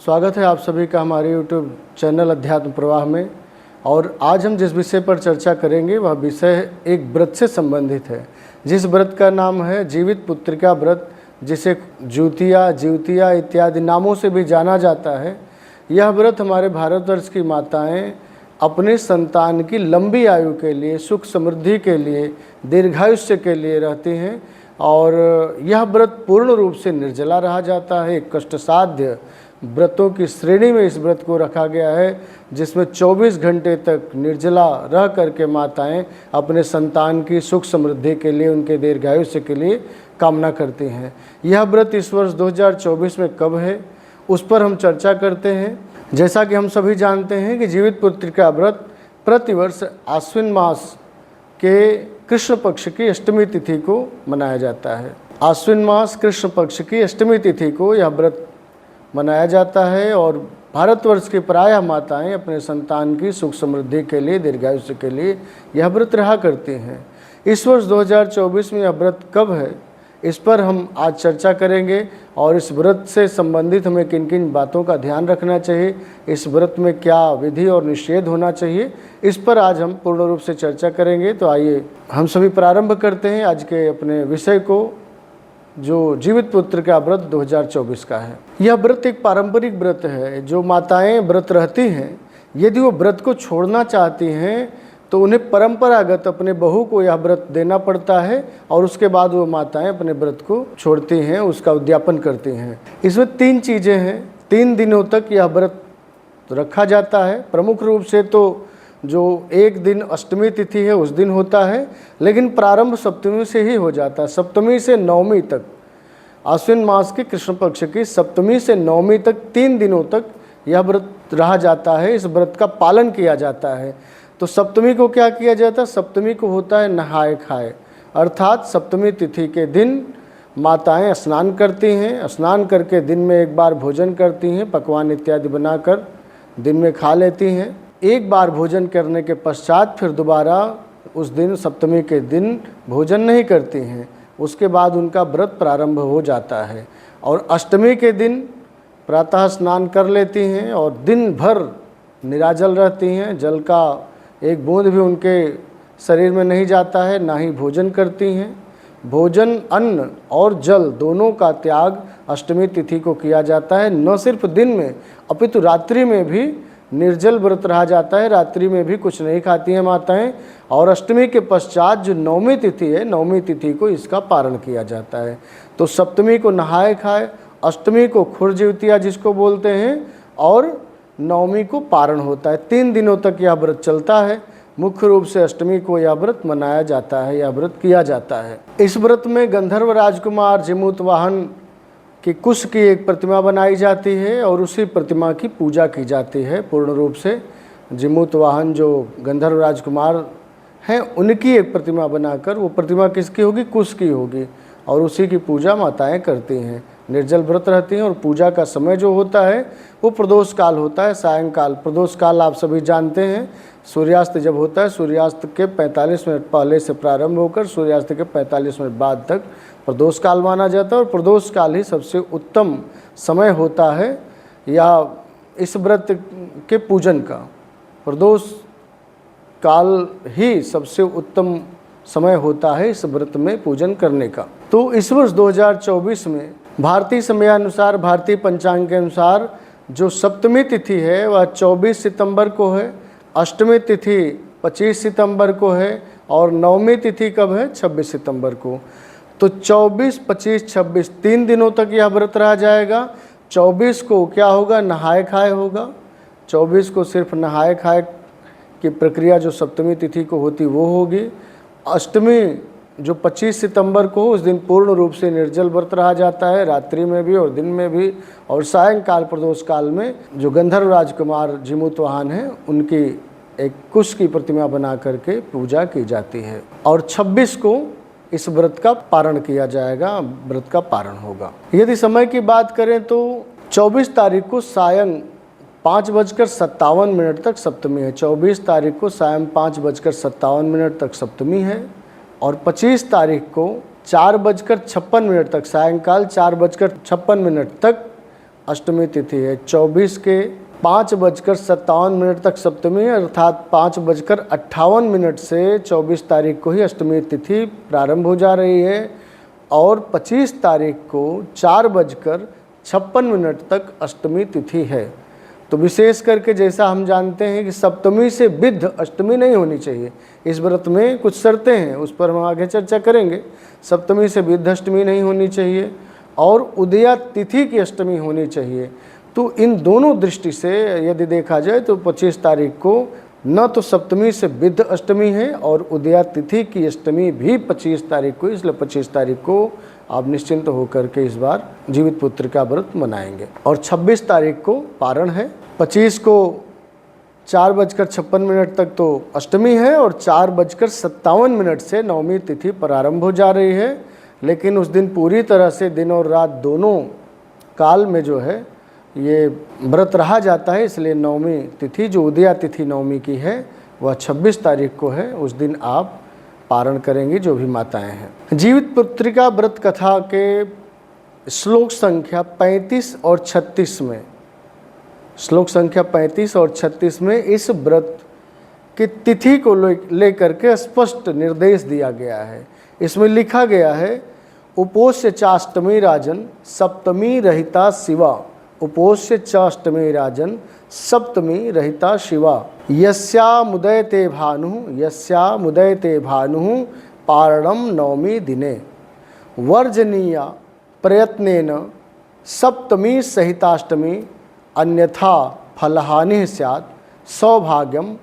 स्वागत है आप सभी का हमारे YouTube चैनल अध्यात्म प्रवाह में। और आज हम जिस विषय पर चर्चा करेंगे वह विषय एक व्रत से संबंधित है, जिस व्रत का नाम है जीवित पुत्रिका व्रत, जिसे ज्योतिया इत्यादि नामों से भी जाना जाता है। यह व्रत हमारे भारतवर्ष की माताएं अपने संतान की लंबी आयु के लिए, सुख समृद्धि के लिए, दीर्घायुष्य के लिए रहती हैं। और यह व्रत पूर्ण रूप से निर्जला रहा जाता है। एक कष्टसाध्य व्रतों की श्रेणी में इस व्रत को रखा गया है, जिसमें 24 घंटे तक निर्जला रह करके माताएं अपने संतान की सुख समृद्धि के लिए, उनके दीर्घायुष्य के लिए कामना करती हैं। यह व्रत इस वर्ष 2024 में कब है, उस पर हम चर्चा करते हैं। जैसा कि हम सभी जानते हैं कि जीवित पुत्रिका व्रत प्रतिवर्ष आश्विन मास के कृष्ण पक्ष की अष्टमी तिथि को मनाया जाता है। आश्विन मास कृष्ण पक्ष की अष्टमी तिथि को यह व्रत मनाया जाता है और भारतवर्ष की प्रायः माताएं अपने संतान की सुख समृद्धि के लिए, दीर्घायुष्य के लिए यह व्रत रहा करती हैं। इस वर्ष 2024 में यह व्रत कब है, इस पर हम आज चर्चा करेंगे। और इस व्रत से संबंधित हमें किन किन बातों का ध्यान रखना चाहिए, इस व्रत में क्या विधि और निषेध होना चाहिए, इस पर आज हम पूर्ण रूप से चर्चा करेंगे। तो आइए हम सभी प्रारंभ करते हैं आज के अपने विषय को, जो जीवित पुत्रिका व्रत 2024 का है। यह व्रत एक पारंपरिक व्रत है। जो माताएं व्रत रहती हैं, यदि वो व्रत को छोड़ना चाहती हैं तो उन्हें परंपरागत अपने बहू को यह व्रत देना पड़ता है और उसके बाद वो माताएं अपने व्रत को छोड़ती हैं, उसका उद्यापन करती हैं। इसमें 3 चीज़ें हैं। 3 दिनों तक यह व्रत रखा जाता है। प्रमुख रूप से तो जो एक दिन अष्टमी तिथि है उस दिन होता है, लेकिन प्रारंभ सप्तमी से ही हो जाता है। सप्तमी से नवमी तक, आश्विन मास के कृष्ण पक्ष की सप्तमी से नवमी तक 3 दिनों तक यह व्रत रहा जाता है। इस व्रत का पालन किया जाता है। तो सप्तमी को क्या किया जाता है? सप्तमी को होता है नहाए खाए, अर्थात सप्तमी तिथि के दिन माताएं स्नान करती हैं। स्नान करके दिन में एक बार भोजन करती हैं, पकवान इत्यादि बनाकर दिन में खा लेती हैं। एक बार भोजन करने के पश्चात फिर दोबारा उस दिन सप्तमी के दिन भोजन नहीं करती हैं। उसके बाद उनका व्रत प्रारंभ हो जाता है। और अष्टमी के दिन प्रातः स्नान कर लेती हैं और दिन भर निराजल रहती हैं। जल का एक बूंद भी उनके शरीर में नहीं जाता है, ना ही भोजन करती हैं। भोजन, अन्न और जल दोनों का त्याग अष्टमी तिथि को किया जाता है। न सिर्फ दिन में अपितु रात्रि में भी निर्जल व्रत रहा जाता है। रात्रि में भी कुछ नहीं खाती हैं माताएं। और अष्टमी के पश्चात जो नवमी तिथि है, नवमी तिथि को इसका पारण किया जाता है। तो सप्तमी को नहाए खाए, अष्टमी को खुरज्योतिया जिसको बोलते हैं, और नवमी को पारण होता है। 3 दिनों तक यह व्रत चलता है। मुख्य रूप से अष्टमी को यह व्रत मनाया जाता है, यह व्रत किया जाता है। इस व्रत में गंधर्व राजकुमार जिमूतवाहन की कुश की एक प्रतिमा बनाई जाती है और उसी प्रतिमा की पूजा की जाती है पूर्ण रूप से। जिमूतवाहन जो गंधर्व राजकुमार हैं, उनकी एक प्रतिमा बनाकर, वो प्रतिमा किसकी होगी? कुश की होगी, और उसी की पूजा माताएं करती हैं। निर्जल व्रत रहती हैं। और पूजा का समय जो होता है वो प्रदोष काल होता है, सायंकाल। प्रदोष काल आप सभी जानते हैं, सूर्यास्त जब होता है, सूर्यास्त के 45 मिनट पहले से प्रारंभ होकर सूर्यास्त के 45 मिनट बाद तक प्रदोष काल माना जाता है। और प्रदोष काल ही सबसे उत्तम समय होता है या इस व्रत के पूजन का। प्रदोष काल ही सबसे उत्तम समय होता है इस व्रत में पूजन करने का। तो इस वर्ष 2024 में भारतीय समयानुसार, भारतीय पंचांग के अनुसार जो सप्तमी तिथि है वह 24 सितंबर को है, अष्टमी तिथि 25 सितंबर को है और नवमी तिथि कब है? 26 सितंबर को। तो 24, 25, 26 3 दिनों तक यह व्रत रहा जाएगा। 24 को क्या होगा? नहाए खाए होगा। 24 को सिर्फ नहाए खाए की प्रक्रिया जो सप्तमी तिथि को होती वो होगी। अष्टमी जो 25 सितंबर को, उस दिन पूर्ण रूप से निर्जल व्रत रहा जाता है, रात्रि में भी और दिन में भी। और सायंकाल प्रदोष काल में जो गंधर्व राजकुमार जिमूतवाहन हैं, उनकी एक कुश की प्रतिमा बना करके पूजा की जाती है। और 26 को इस व्रत का पारण किया जाएगा, व्रत का पारण होगा। यदि समय की बात करें तो 24 तारीख को सायं 5:57 तक सप्तमी है। 24 तारीख को सायं 5:57 तक सप्तमी है। और 25 तारीख को 4:56 तक, सायंकाल 4:56 तक अष्टमी तिथि है। 24 के 5:57 तक सप्तमी, अर्थात 5:58 से 24 तारीख को ही अष्टमी तिथि प्रारंभ हो जा रही है और 25 तारीख को 4:56 तक अष्टमी तिथि है। तो विशेष करके जैसा हम जानते हैं कि सप्तमी से विद्ध अष्टमी नहीं होनी चाहिए। इस व्रत में कुछ शर्तें हैं, उस पर हम आगे चर्चा करेंगे। सप्तमी से विद्ध अष्टमी नहीं होनी चाहिए और उदया तिथि की अष्टमी होनी चाहिए। तो इन दोनों दृष्टि से यदि देखा जाए तो 25 तारीख को न तो सप्तमी से विद्ध अष्टमी है और उदया तिथि की अष्टमी भी 25 तारीख को, इसलिए 25 तारीख को आप निश्चिंत होकर के इस बार जीवित पुत्र का व्रत मनाएंगे। और 26 तारीख को पारण है। 25 को 4:56 तक तो अष्टमी है और 4:57 से नवमी तिथि प्रारंभ हो जा रही है। लेकिन उस दिन पूरी तरह से दिन और रात दोनों काल में जो है ये व्रत रहा जाता है, इसलिए नवमी तिथि जो उदया तिथि नवमी की है वह 26 तारीख को है। उस दिन आप पारण करेंगी जो भी माताएं हैं। जीवित पुत्रिका व्रत कथा के श्लोक संख्या 35 और 36 में, श्लोक संख्या 35 और 36 में इस व्रत की तिथि को लेकर के स्पष्ट निर्देश दिया गया है। इसमें लिखा गया है, उपोष्य चाष्टमी राजन सप्तमी रहिता शिवा, उपोष्य चाष्टमी राजन सप्तमी रहिता शिवा, यस्यामुदयते भानुः पारणम नवमी दिने वर्जनीया प्रयत्नेन सप्तमी सहिताष्टमी अन्यथा फलहानि स्यात् सौभाग्यम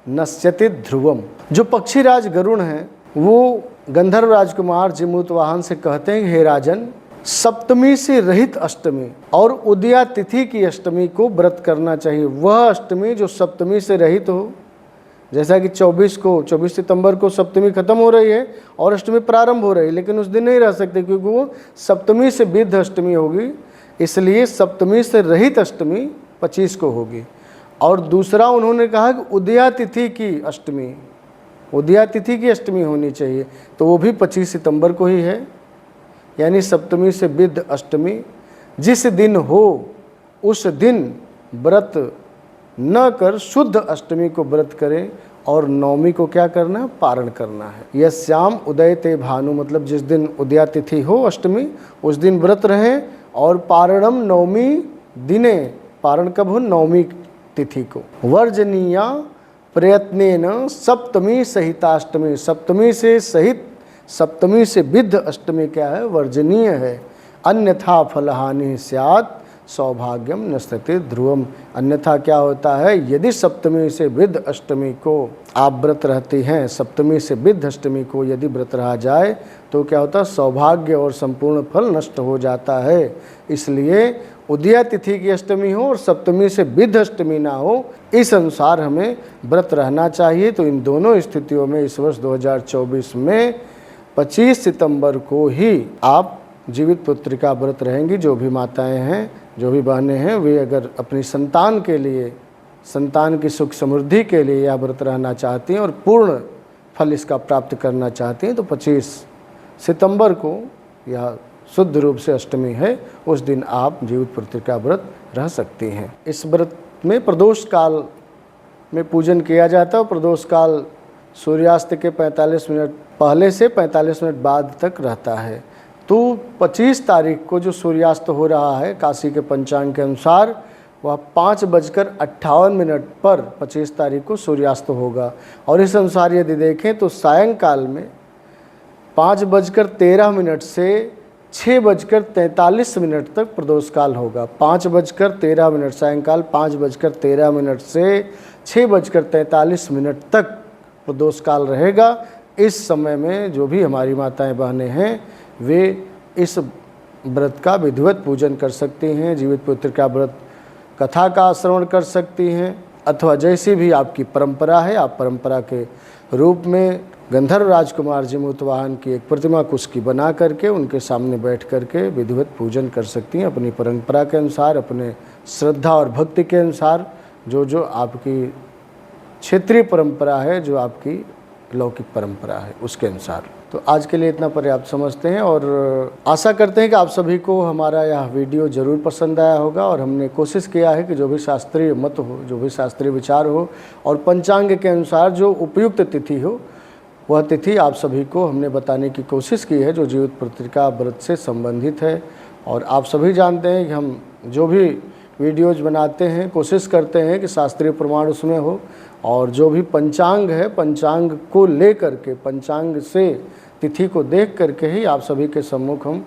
नश्यति ध्रुवम। जो पक्षीराज गरुण हैं वो गंधर्व राजकुमार जिमूतवाहन से कहते हैं, हे राजन, सप्तमी से रहित अष्टमी और उदया तिथि की अष्टमी को व्रत करना चाहिए। वह अष्टमी जो सप्तमी से रहित हो, जैसा कि 24 सितंबर को सप्तमी खत्म हो रही है और अष्टमी प्रारंभ हो रही है, लेकिन उस दिन नहीं रह सकते क्योंकि वो सप्तमी से विद्ध अष्टमी होगी, इसलिए सप्तमी से रहित अष्टमी 25 को होगी। और दूसरा उन्होंने कहा कि उदया तिथि की अष्टमी, उदया तिथि की अष्टमी होनी चाहिए, तो वो भी 25 सितंबर को ही है। यानी सप्तमी से विद्ध अष्टमी जिस दिन हो उस दिन व्रत न कर शुद्ध अष्टमी को व्रत करें और नवमी को क्या करना है, पारण करना है। यस्याम उदयते भानु, मतलब जिस दिन उदया तिथि हो अष्टमी उस दिन व्रत रहें और पारणम नवमी दिने, पारण कब हो, नवमी तिथि को। वर्जनीया प्रयत्नेन सप्तमी सहिताष्टमी, सप्तमी से सहित, सप्तमी से विद्ध अष्टमी क्या है, वर्जनीय है। अन्यथा फलहानि स्यात् सौभाग्यम नश्यति ध्रुवम, अन्यथा क्या होता है, यदि सप्तमी से विद्ध अष्टमी को आप व्रत रहती हैं, सप्तमी से विद्ध अष्टमी को यदि व्रत रहा जाए तो क्या होता है, सौभाग्य और संपूर्ण फल नष्ट हो जाता है। इसलिए उदया तिथि की अष्टमी हो और सप्तमी से विद्ध अष्टमी ना हो, इस अनुसार हमें व्रत रहना चाहिए। तो इन दोनों स्थितियों में इस वर्ष 2024 में 25 सितंबर को ही आप जीवित पुत्रिका व्रत रहेंगी। जो भी माताएं हैं, जो भी बहनें हैं, वे अगर अपनी संतान के लिए, संतान की सुख समृद्धि के लिए यह व्रत रहना चाहती हैं और पूर्ण फल इसका प्राप्त करना चाहती हैं तो 25 सितंबर को यह शुद्ध रूप से अष्टमी है, उस दिन आप जीवित पुत्रिका व्रत रह सकती हैं। इस व्रत में प्रदोष काल में पूजन किया जाता है और प्रदोष काल सूर्यास्त के 45 मिनट पहले से 45 मिनट बाद तक रहता है। तो 25 तारीख को जो सूर्यास्त हो रहा है काशी के पंचांग के अनुसार वह 5:58 पर 25 तारीख को सूर्यास्त होगा। और इस अनुसार यदि देखें तो सायंकाल में 5:13 से 6:43 तक प्रदोष काल होगा। 5:13 सायंकाल 5:13 से 6:43 तक प्रदोष काल रहेगा। इस समय में जो भी हमारी माताएं बहनें हैं वे इस व्रत का विधिवत पूजन कर सकती हैं, जीवित पुत्रिका व्रत कथा का श्रवण कर सकती हैं, अथवा जैसी भी आपकी परंपरा है आप परंपरा के रूप में गंधर्व राजकुमार जिमूतवाहन की एक प्रतिमा कुश की बना करके उनके सामने बैठ करके विधिवत पूजन कर सकती हैं। अपनी परंपरा के अनुसार, अपने श्रद्धा और भक्ति के अनुसार, जो आपकी क्षेत्रीय परंपरा है, जो आपकी लौकिक परंपरा है, उसके अनुसार। तो आज के लिए इतना पर्याप्त समझते हैं और आशा करते हैं कि आप सभी को हमारा यह वीडियो ज़रूर पसंद आया होगा। और हमने कोशिश किया है कि जो भी शास्त्रीय मत हो, जो भी शास्त्रीय विचार हो और पंचांग के अनुसार जो उपयुक्त तिथि हो, वह तिथि आप सभी को हमने बताने की कोशिश की है जो जीवित पुत्रिका व्रत से संबंधित है। और आप सभी जानते हैं कि हम जो भी वीडियोज़ बनाते हैं कोशिश करते हैं कि शास्त्रीय प्रमाण उसमें हो, और जो भी पंचांग है, पंचांग को ले करके, पंचांग से तिथि को देख करके ही आप सभी के सम्मुख हम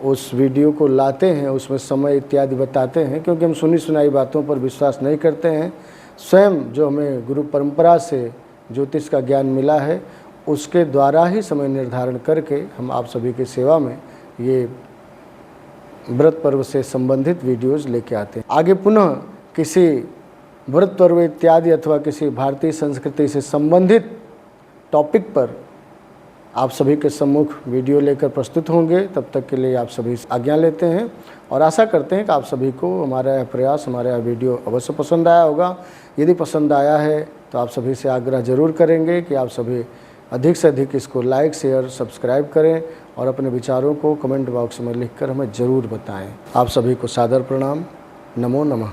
उस वीडियो को लाते हैं, उसमें समय इत्यादि बताते हैं। क्योंकि हम सुनी सुनाई बातों पर विश्वास नहीं करते हैं। स्वयं जो हमें गुरु परंपरा से ज्योतिष का ज्ञान मिला है, उसके द्वारा ही समय निर्धारण करके हम आप सभी की सेवा में ये व्रत पर्व से संबंधित वीडियोज़ लेके आते हैं। आगे पुनः किसी व्रत पर्व इत्यादि अथवा किसी भारतीय संस्कृति से संबंधित टॉपिक पर आप सभी के सम्मुख वीडियो लेकर प्रस्तुत होंगे। तब तक के लिए आप सभी आज्ञा लेते हैं और आशा करते हैं कि आप सभी को हमारा यह प्रयास, हमारा यह वीडियो अवश्य पसंद आया होगा। यदि पसंद आया है तो आप सभी से आग्रह जरूर करेंगे कि आप सभी अधिक से अधिक इसको लाइक, शेयर, सब्सक्राइब करें और अपने विचारों को कमेंट बॉक्स में लिखकर हमें ज़रूर बताएं। आप सभी को सादर प्रणाम। नमो नमः।